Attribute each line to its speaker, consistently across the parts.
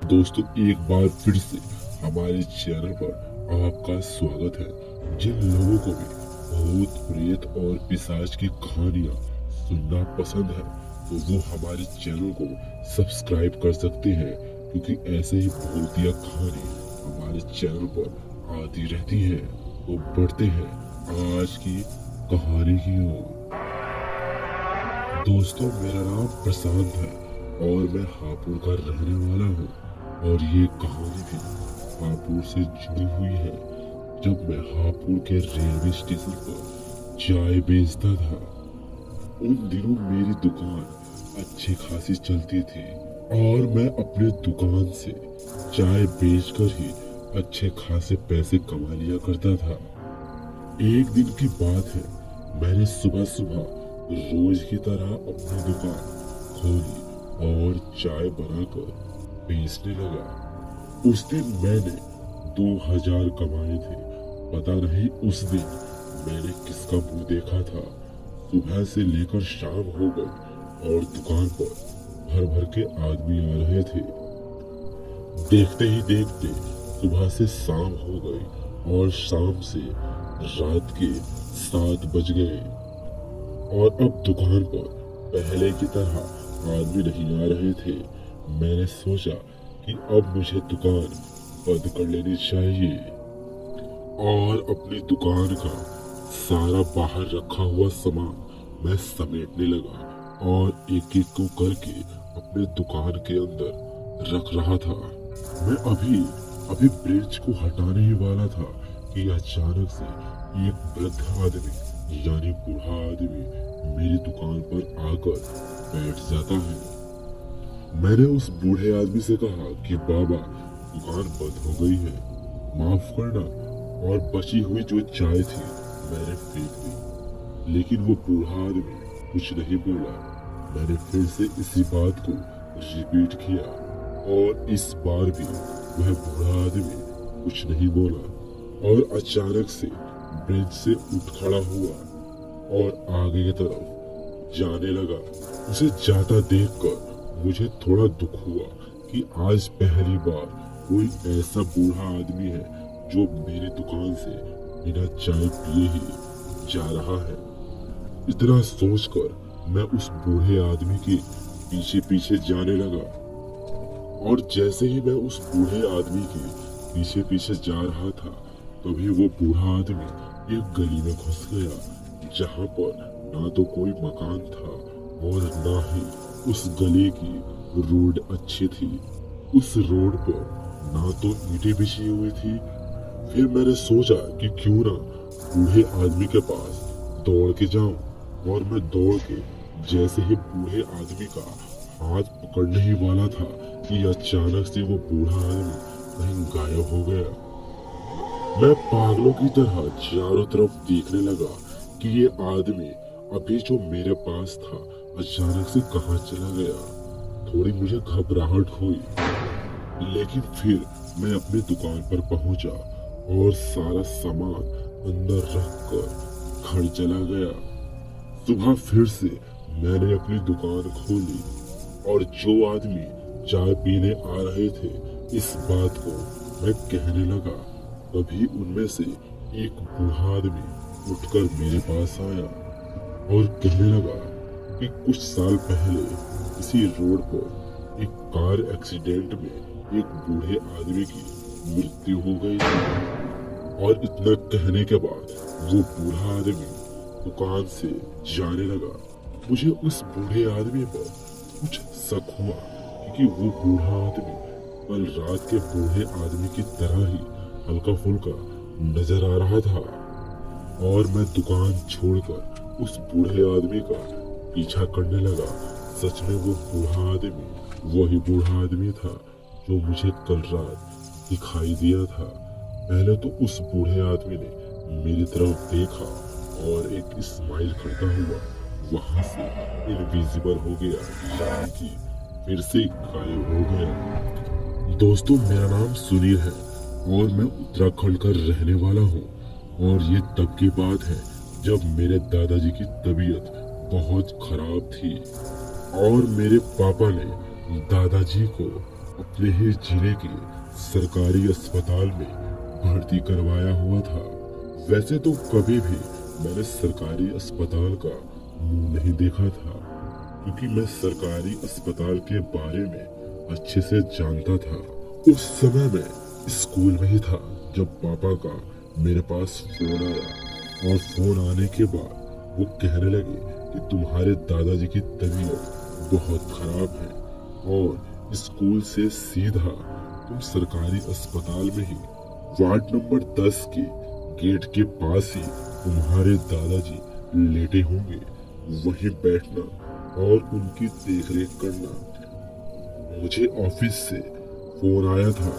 Speaker 1: दोस्तों, एक बार फिर से हमारे चैनल पर आपका स्वागत है। जिन लोगों को भी भूत प्रेत और पिशाच की कहानियां सुनना पसंद है तो वो हमारे चैनल को सब्सक्राइब कर सकते हैं, क्योंकि ऐसे ही भूतिया कहानी हमारे चैनल पर आती रहती है। तो बढ़ते हैं आज की कहानी की ओर। दोस्तों, मेरा नाम प्रशांत है और मैं हापुड़ का रहने वाला हूँ। और ये कहानी भी हापुड़ से जुड़ी हुई है। जब मैं हापुड़ के रेलवे स्टेशन पर चाय बेचता था, उन दिनों मेरी दुकान अच्छी खासी चलती थी और मैं अपने दुकान से चाय बेचकर ही अच्छे खासे पैसे कमा लिया करता था। एक दिन की बात है, मैंने सुबह सुबह रोज की तरह अपनी दुकान खोली और चाय बनाकर बेचने लगा। उस दिन मैंने 2000 कमाए थे। पता नहीं उस दिन मैंने किसका मुंह देखा था। सुबह से लेकर शाम हो गई और दुकान पर भर भर के आदमी आ रहे थे। देखते ही देखते सुबह से शाम हो गई और शाम से रात के 7 बज गए और अब दुकान पर पहले की तरह आदमी नहीं आ रहे थे। मैंने सोचा कि अब मुझे दुकान बंद कर लेनी चाहिए और अपनी दुकान का सारा बाहर रखा हुआ सामान मैं समेटने लगा और एक एक को करके अपने दुकान के अंदर रख रहा था। मैं अभी ब्रेंच को हटाने ही वाला था कि अचानक से एक वृद्ध आदमी यानी बूढ़ा आदमी मेरी दुकान पर आकर बैठ जाता है। मैंने उस बूढ़े आदमी से कहा कि बाबा, दुकान बंद हो गई है, माफ करना। और बची हुई जो चाय थी मैंने फेंक दी, लेकिन वो बूढ़ा आदमी कुछ नहीं बोला। मैंने फिर से इसी बात को रिपीट किया और इस बार भी वह बूढ़ा आदमी कुछ नहीं बोला और अचानक से बेंच से उठ खड़ा हुआ और आगे की तरफ जाने लगा। उसे जाता देखकर मुझे थोड़ा दुख हुआ कि आज पहली बार कोई ऐसा बूढ़ा आदमी है जो मेरी दुकान से बिना चाय पिए ही जा रहा है। इतना सोचकर मैं उस बूढ़े आदमी के पीछे पीछे जाने लगा और जैसे ही मैं उस बूढ़े आदमी के पीछे पीछे जा रहा था, तभी वो बूढ़ा आदमी एक गली में घुस गया, जहाँ पर ना तो कोई मकान था और ना ही उस गली की रोड अच्छी थी। उस रोड पर ना तो ईंटें बिछी हुई थी। फिर मैंने सोचा कि क्यों ना बूढ़े आदमी के पास दौड़ के जाऊं और मैं दौड़ के जैसे ही बूढ़े आदमी का हाथ पकड़ने ही वाला था कि अचानक से वो बूढ़ा आदमी कहीं गायब हो गया। मैं पागलों की तरह चारों तरफ देखने लगा कि ये आदमी अभी जो मेरे पास था अचानक से कहाँ चला गया। थोड़ी मुझे घबराहट हुई, लेकिन फिर मैं अपनी दुकान पर पहुंचा और सारा सामान अंदर रखकर घर चला गया। सुबह फिर से मैंने अपनी दुकान खोली और जो आदमी चाय पीने आ रहे थे इस बात को मैं कहने लगा। तभी उनमें से एक बूढ़ा आदमी उठकर मेरे पास आया और कहने लगा कि कुछ साल पहले इसी रोड पर एक कार एक्सीडेंट में एक बूढ़े आदमी की मृत्यु हो गई थी। और इतना कहने के बाद वो बूढ़ा आदमी दुकान से जाने लगा। मुझे उस बूढ़े आदमी पर कुछ शक हुआ, क्योंकि वो बूढ़ा आदमी कल रात के बूढ़े आदमी की तरह ही हल्का फुल्का नजर आ रहा था। और मैं दुकान छोड़कर उस बूढ़े आदमी का पीछा करने लगा। सच में वो बूढ़ा आदमी वही बूढ़ा आदमी था जो मुझे कल रात दिखाई दिया था। पहले तो उस बूढ़े आदमी ने मेरी तरफ देखा और एक स्माइल करता हुआ वहां से इनविजिबल हो गया, यानी कि फिर से गायब हो गया। दोस्तों, मेरा नाम सुनील है और मैं उत्तराखंड का रहने वाला हूँ। और ये तब की बात है जब मेरे दादाजी की तबीयत बहुत खराब थी और मेरे पापा ने दादाजी को अपने ही जिले के सरकारी अस्पताल में भर्ती करवाया हुआ था। वैसे तो कभी भी मैंने सरकारी अस्पताल का मुंह नहीं देखा था, क्योंकि मैं सरकारी अस्पताल के बारे में अच्छे से जानता था। उस समय मैं स्कूल में ही था जब पापा का मेरे पास फोन आया, और फोन आने के बाद वो कहने लगे कि तुम्हारे दादाजी की तबीयत बहुत खराब है और स्कूल से सीधा तुम सरकारी अस्पताल में ही वार्ड नंबर 10 के गेट के पास ही तुम्हारे दादाजी लेटे होंगे, वहीं बैठना और उनकी देखरेख करना। मुझे ऑफिस से फोन आया था।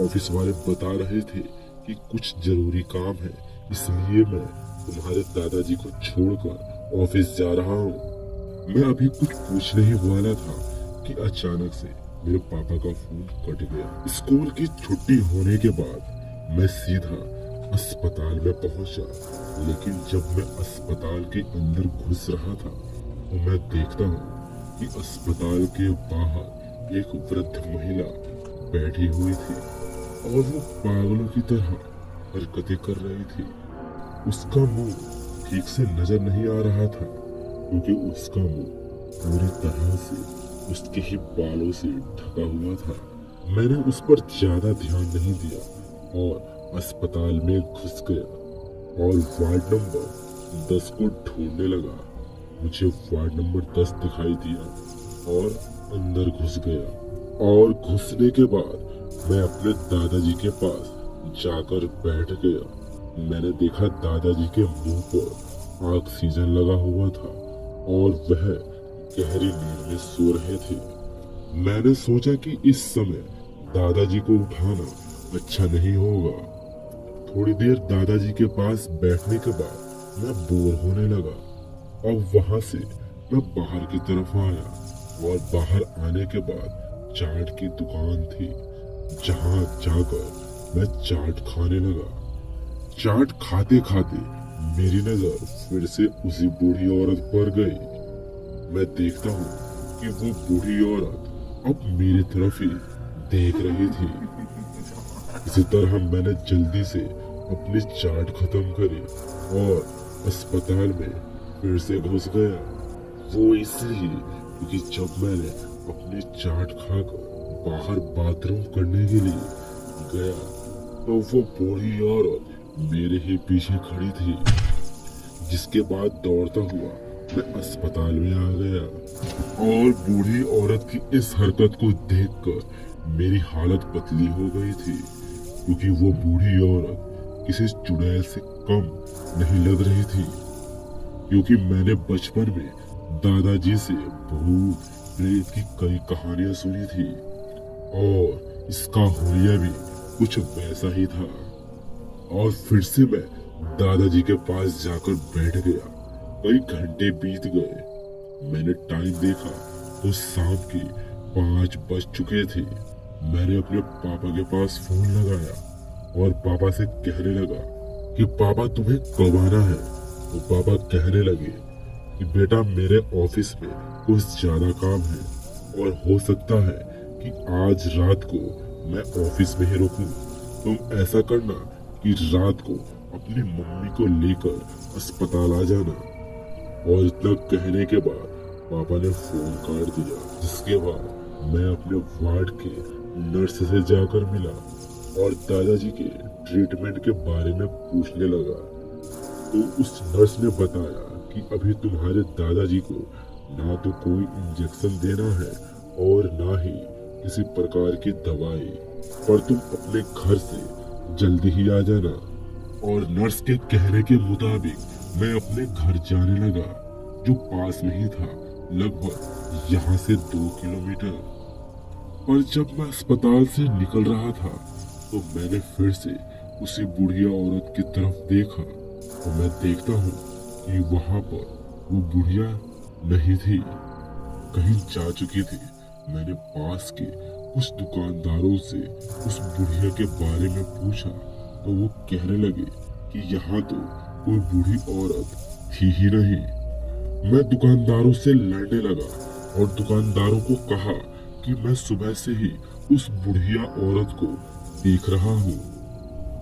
Speaker 1: ऑफिस वाले बता रहे थे कि कुछ जरूरी काम है, इसलिए मैं तुम्हारे दादाजी को छोड़कर ऑफिस जा रहा हूँ। मैं अभी कुछ पूछने ही वाला था कि अचानक से मेरे पापा का फोन कट गया। स्कूल की छुट्टी होने के बाद मैं सीधा अस्पताल में पहुंचा, लेकिन जब मैं अस्पताल के अंदर घुस रहा था तो मैं देखता हूँ कि अस्पताल के बाहर एक वृद्ध महिला बैठी हुई थी और वो पागलों की तरह हरकतें कर रही थी। उसका मुंह ठीक से नजर नहीं आ रहा था, क्योंकि उसका मुंह पूरी तरह से उसके ही बालों से ढका हुआ था। मैंने उस पर ज्यादा ध्यान नहीं दिया और अस्पताल में घुस गया और वार्ड नंबर 10 को ढूंढने लगा। मुझे वार्ड नंबर 10 दिखाई दिया और अंदर घुस गया, और घुसने के बाद मैं अपने दादाजी के पास जाकर बैठ गया। मैंने देखा दादाजी के मुंह पर ऑक्सीजन लगा हुआ था और वह गहरी नींद में सो रहे थे। मैंने सोचा कि इस समय दादाजी को उठाना अच्छा नहीं होगा। थोड़ी देर दादाजी के पास बैठने के बाद मैं बोर होने लगा। अब वहां से मैं बाहर की तरफ आया, और बाहर आने के बाद चाट की दुकान थी, जहां जाकर मैं चाट खाने लगा। चाट खाते खाते मेरी नजर फिर से उसी बूढ़ी औरत पर गई। मैं देखता हूँ कि वो बूढ़ी औरत अब मेरी तरफ ही देख रही थी। इसी तरह मैंने जल्दी से अपनी चाट खत्म करी और अस्पताल में फिर से घुस गया। वो इसलिए क्योंकि जब मैंने अपनी चाट खाकर बाहर बाथरूम करने के लिए गया तो वो बूढ़ी औरत मेरे ही पीछे खड़ी थी। जिसके बाद दौड़ता हुआ मैं अस्पताल में आ गया, और बूढ़ी औरत की इस हरकत को देखकर मेरी हालत पतली हो गई थी, क्योंकि वो बूढ़ी औरत किसी चुड़ैल से कम नहीं लग रही थी। क्योंकि मैंने बचपन में दादाजी से भूत प्रेत की कई कहानियां सुनी थी, और इसका हुलिया भी कुछ वैसा ही था। और फिर से मैं दादाजी के पास जाकर बैठ गया। कई घंटे बीत गए। मैंने टाइम देखा तो शाम के 5 बज चुके थे। मैंने अपने पापा के पास फोन लगाया और पापा से कहने लगा कि पापा तुम्हें कब आना है। तो पापा कहने लगे कि बेटा मेरे ऑफिस में कुछ ज्यादा काम है, और हो सकता है कि आज रात को मैं ऑफिस में ही रुकूं। तुम ऐसा करना कि रात को अपनी मम्मी को लेकर अस्पताल आ जाना। और इतना कहने के बाद पापा ने फोन काट दिया। जिसके बाद मैं अपने वार्ड के नर्स से जाकर मिला और दादाजी के ट्रीटमेंट के बारे में पूछने लगा। तो उस नर्स ने बताया कि अभी तुम्हारे दादाजी को ना तो कोई इंजेक्शन देना है और ना ही किसी प्रकार की दवाई, पर तुम अपने घर से जल्दी ही आ जाना। और नर्स के कहने के मुताबिक मैं अपने घर जाने लगा, जो पास में ही था, लगभग यहाँ से 2 किलोमीटर। और जब मैं अस्पताल से निकल रहा था तो मैंने फिर से उसी बुढ़िया औरत की तरफ देखा, और मैं देखता हूँ कि वहाँ पर वो बुढ़िया नहीं थी, कहीं जा चुकी थी। मैंने पास के कुछ दुकानदारों से उस बुढ़िया के बारे में पूछा तो वो कहने लगे कि यहाँ तो कोई बूढ़ी औरत थी ही नहीं। मैं दुकानदारों से लड़ने लगा और दुकानदारों को कहा कि मैं सुबह से ही उस बुढ़िया औरत को देख रहा हूँ।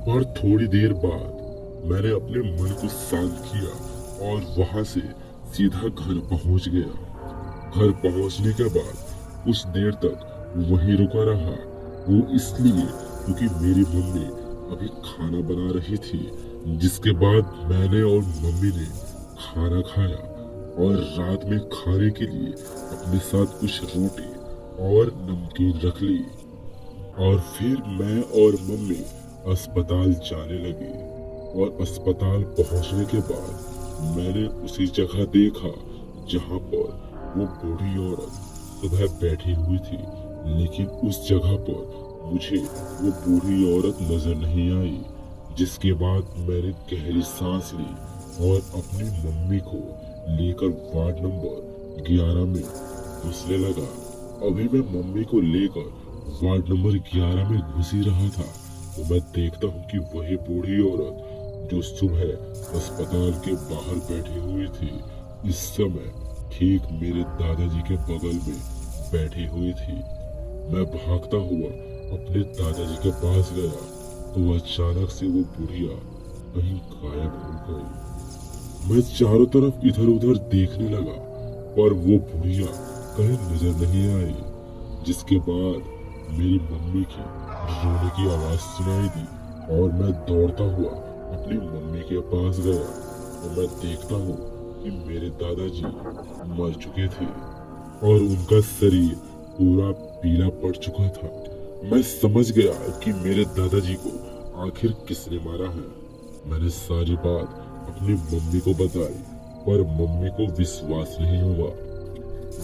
Speaker 1: और थोड़ी देर बाद मैंने अपने मन को शांत किया और वहां से सीधा घर पहुंच गया। घर पहुंचने के बाद कुछ देर तक वहीं रुका रहा। वो इसलिए क्योंकि मेरी मम्मी अभी खाना बना रही थी, जिसके बाद मैंने और मम्मी ने खाना खाया और रात में खाने के लिए अपने साथ कुछ रोटी और नमकीन रख ली। और फिर मैं और मम्मी अस्पताल जाने लगे। और अस्पताल पहुंचने के बाद मैंने उसी जगह देखा जहां पर वो बूढ़ी औरत सुबह बैठी हुई थी, लेकिन उस जगह पर मुझे वो बूढ़ी औरत नजर नहीं आई। जिसके बाद मैंने गहरी सांस ली और अपनी मम्मी को लेकर वार्ड नंबर 11 में घुसने लगा। अभी मैं मम्मी को लेकर वार्ड नंबर 11 में घुस ही रहा था तो मैं देखता हूँ कि वही बूढ़ी औरत जो सुबह अस्पताल के बाहर बैठी हुई थी, इस समय ठीक मेरे दादाजी के बगल में बैठी हुई थी। मैं भागता हुआ अपने दादाजी के पास गया तो अचानक से वो बुढ़िया कहीं गायब हो गई। मैं चारों तरफ इधर उधर देखने लगा पर वो बुढ़िया कहीं नजर नहीं आई। जिसके बाद मेरी मम्मी की रोने की आवाज सुनाई दी और मैं दौड़ता हुआ अपनी मम्मी के पास गया तो मैं देखता हूँ कि मेरे दादाजी मर चुके थे और उनका शरीर पूरा पीला पड़ चुका था। मैं समझ गया कि मेरे दादाजी को आखिर किसने मारा है। मैंने सारी बात अपनी मम्मी को बताई पर मम्मी को विश्वास नहीं हुआ।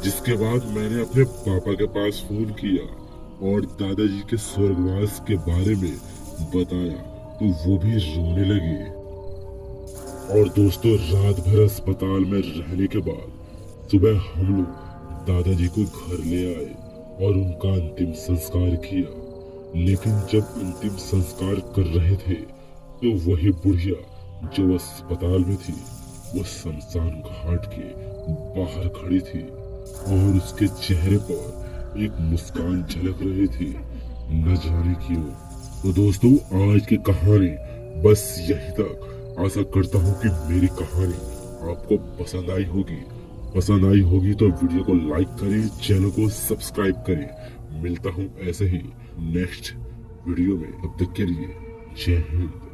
Speaker 1: जिसके बाद मैंने अपने पापा के पास फोन किया और दादाजी के स्वर्गवास के बारे में बताया तो वो भी रोने लगे। और दोस्तों, रात भर अस्पताल में रहने के बाद सुबह हम लोग दादाजी को घर ले आए और उनका अंतिम संस्कार किया। लेकिन जब अंतिम संस्कार कर रहे थे तो वही बुढ़िया जो अस्पताल में थी वो शमशान घाट के बाहर खड़ी थी और उसके चेहरे पर एक मुस्कान झलक रही थी, न जाने क्यों। तो दोस्तों, आज की कहानी बस यही तक। आशा करता हूँ कि मेरी कहानी आपको पसंद आई होगी। पसंद आई होगी तो वीडियो को लाइक करें, चैनल को सब्सक्राइब करें। मिलता हूँ ऐसे ही नेक्स्ट वीडियो में। तब तक के लिए जय हिंद।